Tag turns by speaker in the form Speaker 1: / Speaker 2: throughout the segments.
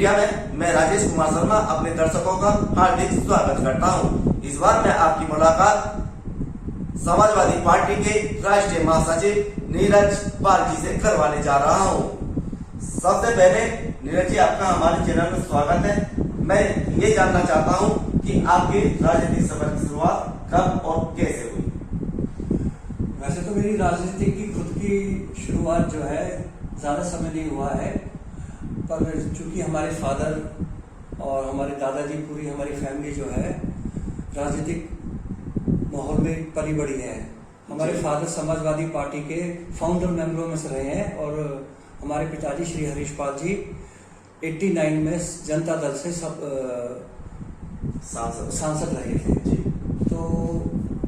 Speaker 1: Media में मैं राजेश कुमार शर्मा अपने दर्शकों का हार्दिक स्वागत करता हूं। इस बार मैं आपकी मुलाकात समाजवादी पार्टी के राष्ट्रीय महासचिव नीरज पाल जी से करवाने जा रहा हूं। सबसे पहले नीरज जी, आपका हमारे चैनल में स्वागत है। मैं ये जानना चाहता हूं कि आपकी राजनीतिक सफर की शुरुआत कब और कैसे हुई?
Speaker 2: वैसे तो मेरी राजनीति की खुद की शुरुआत जो है ज्यादा समय नहीं हुआ है, पर चूंकि हमारे फादर और हमारे दादाजी, पूरी हमारी फैमिली जो है राजनीतिक माहौल में पली बड़ी है। हमारे फादर समाजवादी पार्टी के फाउंडर मेंबरों में से रहे हैं और हमारे पिताजी श्री हरीश पाल जी 89 में जनता दल से सब सांसद रहे थे। तो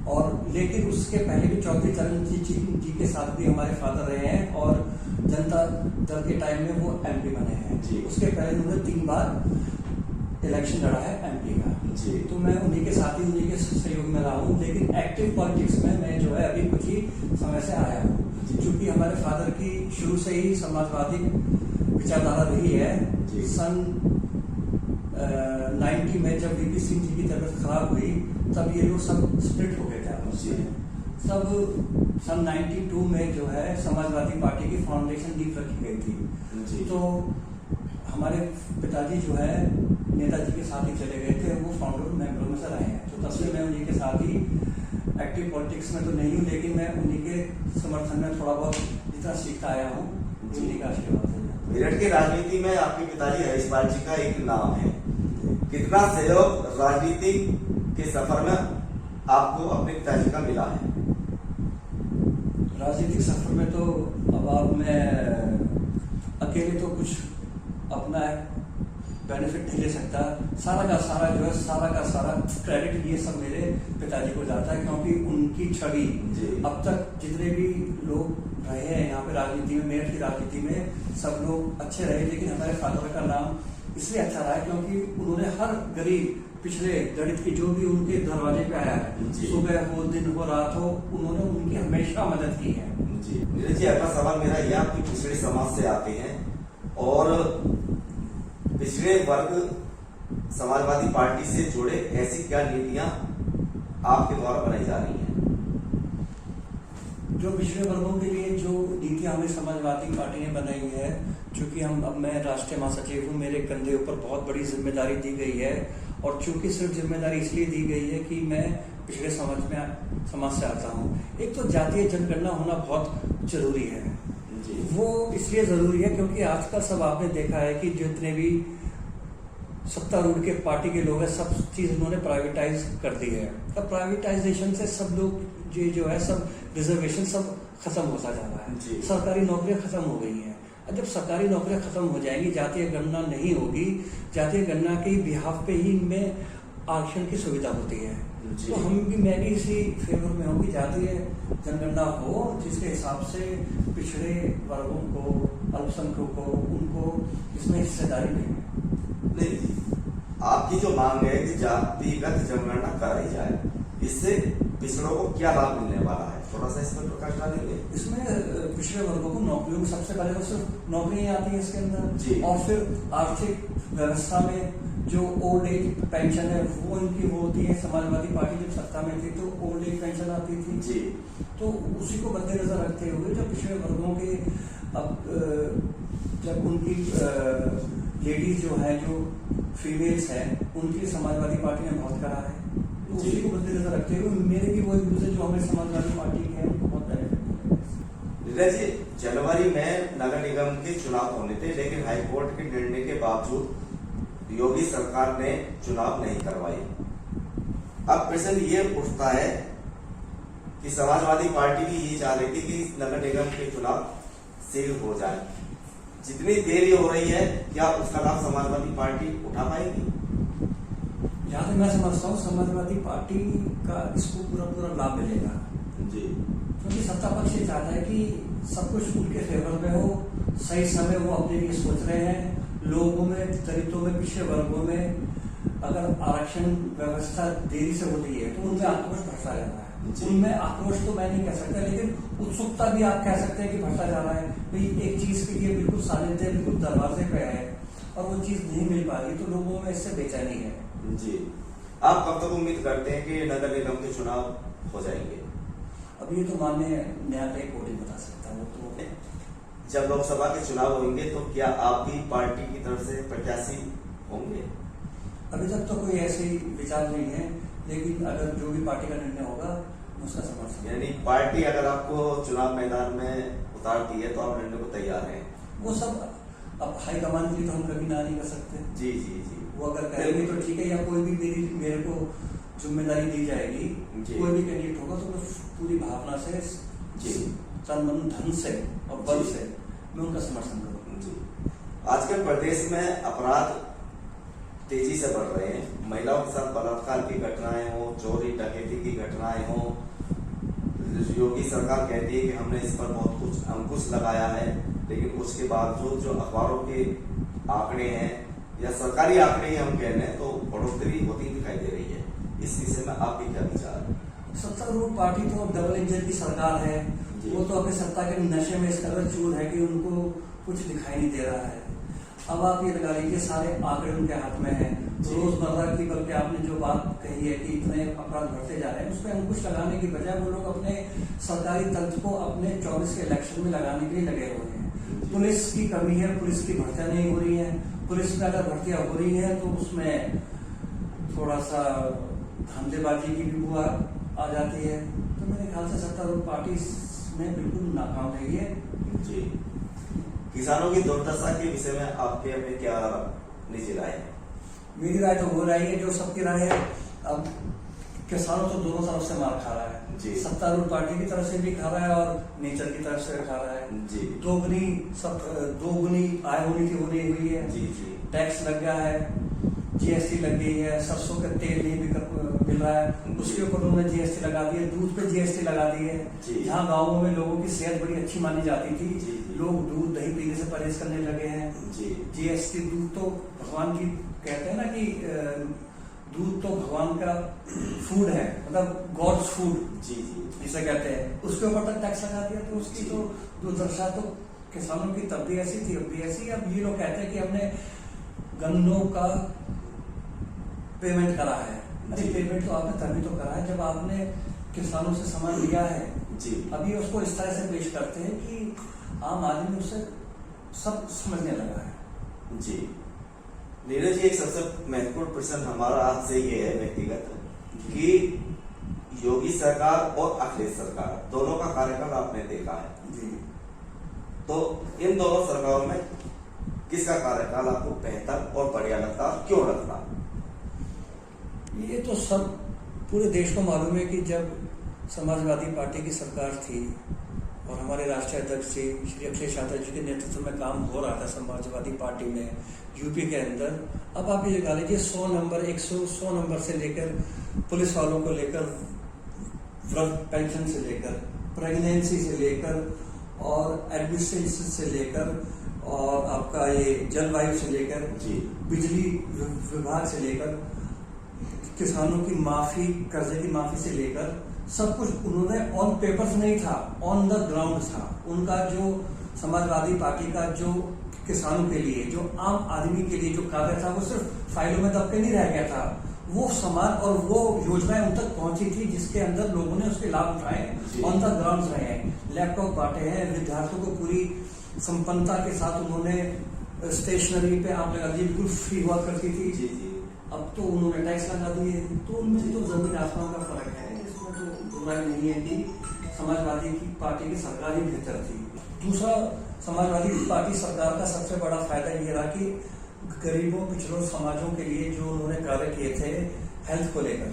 Speaker 2: और लेकिन उसके पहले भी चौधरी चरण जी के साथ भी हमारे फादर रहे हैं और जनता दल के टाइम में वो एमपी बने हैं। उसके पहले उन्होंने 3 बार इलेक्शन लड़ा है एमपी का। तो मैं उन्हीं के साथ ही उन्हीं के सहयोग में रहा हूँ, लेकिन एक्टिव पॉलिटिक्स में मैं जो है अभी कुछ ही समय से आया हूँ। क्योंकि हमारे फादर की शुरू से ही समाजवादी विचारधारा रही है। सन 90 में जब वीपी सिंह जी की तबीयत खराब हुई तब ये लोग सब स्प्लिट हो गए थे आपस में। सब सन 92 में जो है समाजवादी पार्टी की फाउंडेशन नींव रखी गई थी। तो हमारे पिताजी जो है नेताजी के साथ ही चले गए थे, वो फाउंडर मेंबरों में से रहे हैं। तो तब से मैं उन्हीं के साथ ही एक्टिव पॉलिटिक्स में तो नहीं हूँ, लेकिन मैं उन्हीं के समर्थन में थोड़ा बहुत जितना सीखता आया हूँ, उन्हीं का आशीर्वाद है।
Speaker 1: मेरठ की राजनीति में आपके पिताजी हरीश पाल जी का एक नाम है। कितना सहयोग राजनीति के सफर में आपको अपने पिताजी का मिला है?
Speaker 2: राजनीतिक सफर में तो अब आप मैं अकेले तो कुछ अपना बेनिफिट नहीं ले सकता। सारा का सारा जो है सारा क्रेडिट ये सब मेरे पिताजी को जाता है, क्योंकि उनकी छवि अब तक जितने भी लोग रहे हैं यहाँ पे राजनीति में, मेरठ की राजनीति में, सब लोग अच्छे रहे। लेकिन हमारे फादर का नाम इसलिए अच्छा रहा है क्योंकि उन्होंने हर गरीब पिछले दलित की जो भी उनके दरवाजे पे आया है, सुबह हो दिन हो रात हो, उन्होंने उनकी हमेशा मदद की है।
Speaker 1: नीरज जी, आपका सवाल मेरा यह, आपकी पिछड़े समाज से आते हैं और पिछड़े वर्ग समाजवादी पार्टी से जुड़े ऐसी क्या नीतियां आपके द्वारा बनाई जा रही हैं?
Speaker 2: जो पिछड़े वर्गों के लिए जो नीतियां हमें समाजवादी पार्टी ने बनाई है, चूंकि अब मैं राष्ट्रीय महासचिव हूँ, मेरे कंधे ऊपर बहुत बड़ी जिम्मेदारी दी गई है। और चूंकि सिर्फ जिम्मेदारी इसलिए दी गई है कि मैं पिछड़े समाज से आता हूँ। एक तो जातीय जनगणना होना बहुत जरूरी है। वो इसलिए जरूरी है क्योंकि आजकल सब आपने देखा है कि जितने भी सत्तारूढ़ के पार्टी के लोग हैं, सब चीज उन्होंने प्राइवेटाइज कर दी है। अब प्राइवेटाइजेशन से सब लोग जो है सब रिजर्वेशन सब खत्म होता जा रहा है। सरकारी नौकरियां खत्म हो गई हैं। जब सरकारी नौकरियां खत्म हो जाएंगी, जातीय गणना नहीं होगी, जातीय गणना के बिहाफ पे ही इनमें आरक्षण की सुविधा होती है। तो मैं भी इसी फेवर में हूँ कि जातीय जनगणना हो, जिसके हिसाब से पिछड़े वर्गों को, अल्पसंख्यकों को, उनको इसमें हिस्सेदारी नहीं।
Speaker 1: आपकी जो मांग है कि जातिगत जनगणना कराई जाए, इससे पिछड़ों को क्या लाभ मिलने वाला है, थोड़ा सा इसमें प्रकाश डालेंगे?
Speaker 2: इसमें पिछड़े वर्गों को नौकरियों में सबसे पहले तो सिर्फ नौकरियां आती है इसके अंदर, और फिर आर्थिक व्यवस्था में जो ओल्ड एज पेंशन है वो इनकी वो होती है। समाजवादी पार्टी जब सत्ता में थी तो ओल्ड एज पेंशन आती थी। तो उसी को मद्देनजर रखते हुए जो पिछड़े वर्गों के जब उनकी लेडीज जो है, जो फीमेल्स हैं, उनकी समाजवादी पार्टी ने बहुत करा है। तो उसी को मद्देनजर रखते हुए मेरे भी वो यूज जो हमें समाजवादी पार्टी के हैं उनको बहुत बेनिफिट
Speaker 1: जी, जनवरी में नगर निगम के चुनाव होने थे, लेकिन हाईकोर्ट के निर्णय के बावजूद योगी सरकार ने चुनाव नहीं करवाए। अब प्रश्न ये उठता है कि समाजवादी पार्टी भी ये चाह रही थी कि नगर निगम के चुनाव शीघ्र हो जाए। जितनी देरी हो रही है, क्या उसका लाभ समाजवादी पार्टी उठा पाएगी?
Speaker 2: जहाँ तक मैं समझता हूँ समाजवादी पार्टी का इसको पूरा लाभ मिलेगा। क्योंकि सत्ता पक्ष ये चाहता है कि सब कुछ उनके फेवर में हो, सही समय वो अपने लिए सोच रहे हैं। लोगों में, दलितों में, पिछड़े वर्गों में अगर आरक्षण व्यवस्था देरी से होती है तो उनमें आक्रोश बढ़ता जाता है। उनमें आक्रोश तो मैं नहीं कह सकता, लेकिन उत्सुकता भी आप कह सकते हैं कि बढ़ता जा रहा है। भाई एक चीज के लिए बिल्कुल सानिध्य बिल्कुल दरवाजे पे है, और वो चीज नहीं मिल पा रही, तो लोगों में इससे बेचैनी है।
Speaker 1: जी, आप कब तक उम्मीद करते हैं कि नगर निगम के चुनाव हो जाएंगे?
Speaker 2: अब ये तो माननीय न्यायालय कोर्ट ही बता सकता है। वो तो
Speaker 1: जब लोकसभा के चुनाव होंगे तो क्या आप भी पार्टी की तरफ से प्रत्याशी होंगे?
Speaker 2: अभी तक तो कोई ऐसे विचार नहीं है, लेकिन अगर जो भी पार्टी का निर्णय होगा उसका समर्थन।
Speaker 1: यानी पार्टी अगर आपको चुनाव मैदान में उतारती है तो आप लड़ने को तैयार हैं?
Speaker 2: वो सब अब हाईकमान के लिए तो हम कभी ना नहीं कर सकते।
Speaker 1: जी जी जी,
Speaker 2: वो अगर कहेंगे तो ठीक है, या कोई भी मेरे को जिम्मेदारी दी जाएगी, कोई भी कैंडिडेट होगा तो मैं पूरी भावना से,
Speaker 1: जी,
Speaker 2: तन मन धन से और बल से मैं उनका समर्थन करूंगा।
Speaker 1: जी, आजकल प्रदेश में अपराध तेजी से बढ़ रहे हैं। महिलाओं के साथ बलात्कार की घटनाएं हो, चोरी डकैती की घटनाएं हो, योगी सरकार कहती है कि हमने इस पर बहुत कुछ अंकुश लगाया है, लेकिन उसके बावजूद जो अखबारों के आंकड़े हैं या सरकारी आंकड़े ही हम कह रहे हैं तो बढ़ोतरी होती दिखाई दे रही है। इस विषय में आपके क्या विचार है?
Speaker 2: सत्तारूढ़ पार्टी तो डबल इंजन की सरकार है, वो तो अपनी सत्ता के नशे में इस कदर चूर है कि उनको कुछ दिखाई नहीं दे रहा है। अब आप ये लगा लीजिए सारे आंकड़े उनके हाथ में है, रोजमर्रा की, बल्कि आपने जो बात कही है कि इतने अपराध बढ़ते जा रहे हैं, उस पर अंकुश लगाने की बजाय वो लोग अपने सरकारी तंत्र को अपने 24 के इलेक्शन में लगाने के लिए लगे हुए हैं। पुलिस की कमी है, पुलिस की भर्तियां नहीं हो रही है, पुलिस में अगर भर्तियां हो रही है तो उसमें थोड़ा सा धंधेबाजी की भी बुआ आ जाती है। तो मेरे ख्याल से सत्तारूढ़ पार्टी में बिल्कुल नाकाम रही है।
Speaker 1: जी, किसानों की दुर्दशा के विषय में आपके अपने क्या निजी राय है?
Speaker 2: मेरी राय तो वो राय है जो सबकी राय है। अब किसानों तो दोनों तरफ से मार खा रहा है
Speaker 1: जी,
Speaker 2: सत्तारूढ़ पार्टी की तरफ से भी खा रहा है और नेचर की तरफ से भी खा रहा है
Speaker 1: जी,
Speaker 2: दोगुनी आय होनी की होनी हुई है।
Speaker 1: जी जी,
Speaker 2: टैक्स लग गया है, जीएसटी लग गई है, सरसों का तेल नहीं मिल रहा है, उसके ऊपर उन्होंने जीएसटी लगा दी है, दूध पे जीएसटी लगा दी है। जहाँ गाँवों में लोगों की सेहत बड़ी अच्छी मानी जाती थी, लोग दूध दही पीने से परहेज करने लगे हैं। जीएसटी, दूध तो भगवान की कहते हैं ना कि दूध तो भगवान का फूड है, मतलब गॉड्स फूड
Speaker 1: जी जी,
Speaker 2: जिसे कहते हैं, उसके ऊपर तक टैक्स लगा दिया। तो उसकी तो दुर्दशा तो किसानों की तब भी ऐसी थी, अब भी ऐसी। अब ये लोग कहते हैं कि हमने गन्नों का पेमेंट करा है। अरे पेमेंट तो आपने तभी तो करा है जब आपने किसानों से सामान लिया है
Speaker 1: जी।
Speaker 2: अभी उसको इस तरह से पेश करते हैं कि आम आदमी उससे सब समझने लगा है।
Speaker 1: जी, नीरज जी, एक सबसे महत्वपूर्ण प्रश्न हमारा आपसे ये है व्यक्तिगत कि योगी सरकार और अखिलेश सरकार दोनों का कार्यकाल आपने देखा है
Speaker 2: जी,
Speaker 1: तो इन दोनों सरकारों में किसका कार्यकाल आपको बेहतर और बढ़िया लगता, क्यों लगता?
Speaker 2: ये तो सब पूरे देश को मालूम है कि जब समाजवादी पार्टी की सरकार थी और हमारे राष्ट्रीय अध्यक्ष श्री अखिलेश यादव जी के नेतृत्व में काम हो रहा था समाजवादी पार्टी में यूपी के अंदर। अब आप ये लगा लीजिए 100 नंबर से लेकर पुलिस वालों को लेकर, वृद्ध पेंशन से लेकर, प्रेगनेंसी से लेकर और एडमिनिस्ट्रेशन से लेकर और आपका ये जलवायु से लेकर, बिजली विभाग से लेकर, किसानों की माफी, कर्जे की माफी से लेकर सब कुछ उन्होंने ऑन पेपर्स नहीं था, ऑन द ग्राउंड था। उनका जो समाजवादी पार्टी का जो किसानों के लिए, जो आम आदमी के लिए जो कार्य था वो सिर्फ फाइलों में दब के नहीं रह गया था, वो समाज और वो योजनाएं उन तक पहुंची थी जिसके अंदर लोगों ने उसके लाभ उठाए, ऑन द ग्राउंड रहे हैं। लैपटॉप बांटे हैं, विद्यार्थियों को पूरी संपन्नता के साथ उन्होंने स्टेशनरी पे आप लगा दीजिए बिल्कुल फ्री हुआ करती थी। अब तो उन्होंने टैक्स लगा दिए, तो उनमें तो जमीन आसमान का फर्क है। इसमें तो बुराई नहीं है कि समाजवादी की पार्टी की सरकार ही बेहतर थी। दूसरा, समाजवादी पार्टी सरकार का सबसे बड़ा फायदा ये रहा कि गरीबों पिछड़ों समाजों के लिए जो उन्होंने कार्य किए थे हेल्थ को लेकर,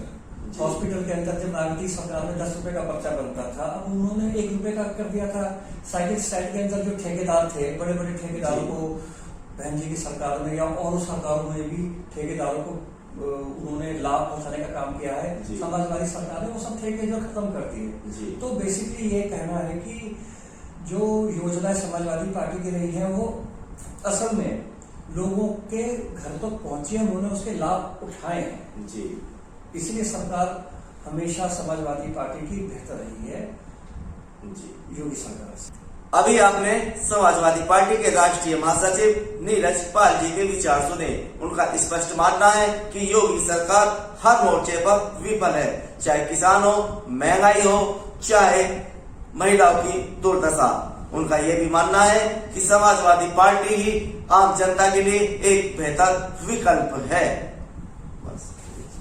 Speaker 2: हॉस्पिटल के अंदर जब नागरिक सरकार में 10 रुपए का पर्चा बनता था, अब उन्होंने 1 रुपए का कर दिया था। साइकिल स्टैंड के अंदर जो ठेकेदार थे, बड़े बड़े ठेकेदारों को बहन जी की सरकार में या और सरकारों में भी ठेकेदारों को उन्होंने लाभ पहुंचाने का काम किया है। समाजवादी सरकार ने वो सब ठेके जो खत्म कर दिए। तो बेसिकली ये कहना है कि जो योजनाएं समाजवादी पार्टी की रही है वो असल में लोगों के घर तक पहुंची है, उन्होंने उसके लाभ उठाए हैं जी। इसलिए सरकार हमेशा समाजवादी पार्टी की बेहतर रही है जी, योगी सरकार से।
Speaker 1: अभी आपने समाजवादी पार्टी के राष्ट्रीय महासचिव नीरज पाल जी के विचार सुने। उनका स्पष्ट मानना है कि योगी सरकार हर मोर्चे पर विफल है, चाहे किसान हो, महंगाई हो, चाहे महिलाओं की दुर्दशा। उनका यह भी मानना है कि समाजवादी पार्टी ही आम जनता के लिए एक बेहतर विकल्प है। बस।